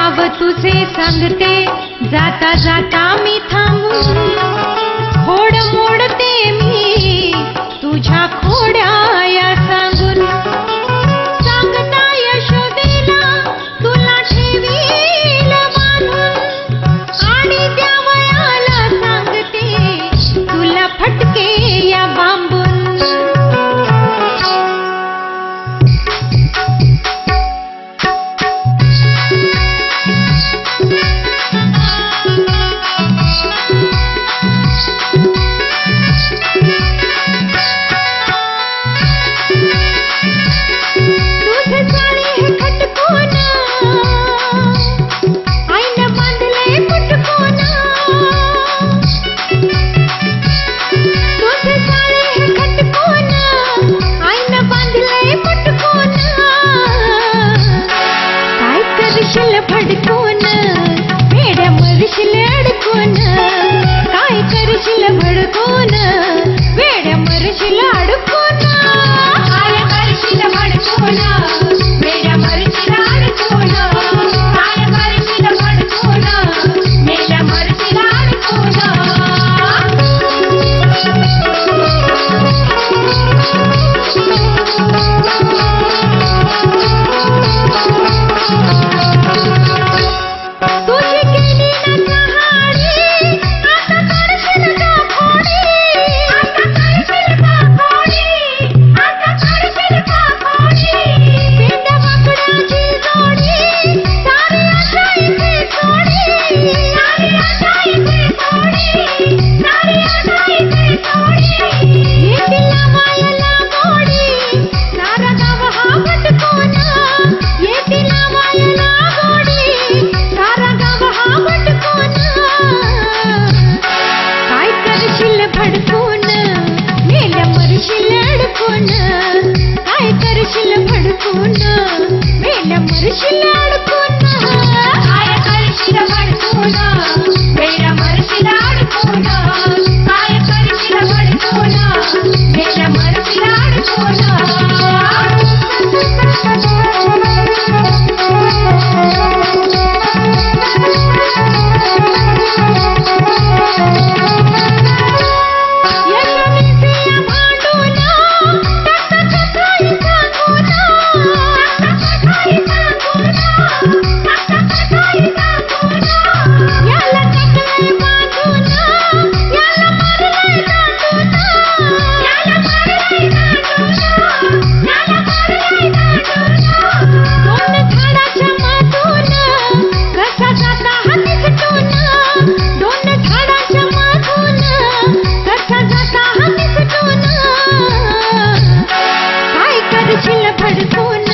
नाव तुझे सांगते, जाता जाता मी थांबून खोड मोडते मी तुझ्या खोड्या या सांगून. सांगता यशोदेला तुला ठेवील बांधून, आणि त्या वयाला सांगते तुला फटके या बांबून. भडकून मेड्या मरशील अडकून, काय करशील भडकून वेड्या मरशील अडकून. काय करशील भडकून मेड्या मरशील अडकून, काय करशील भडकून मेड्या मरशील अडकून. भडकून मेल्या मरशील अडकून, काय करशील भडकून मेल्या मरशील अडकून. काय करशील भडकून मेल्या मरशील अडकून, काय करशील भडकून मेल्या मरशील अडकून. भडकून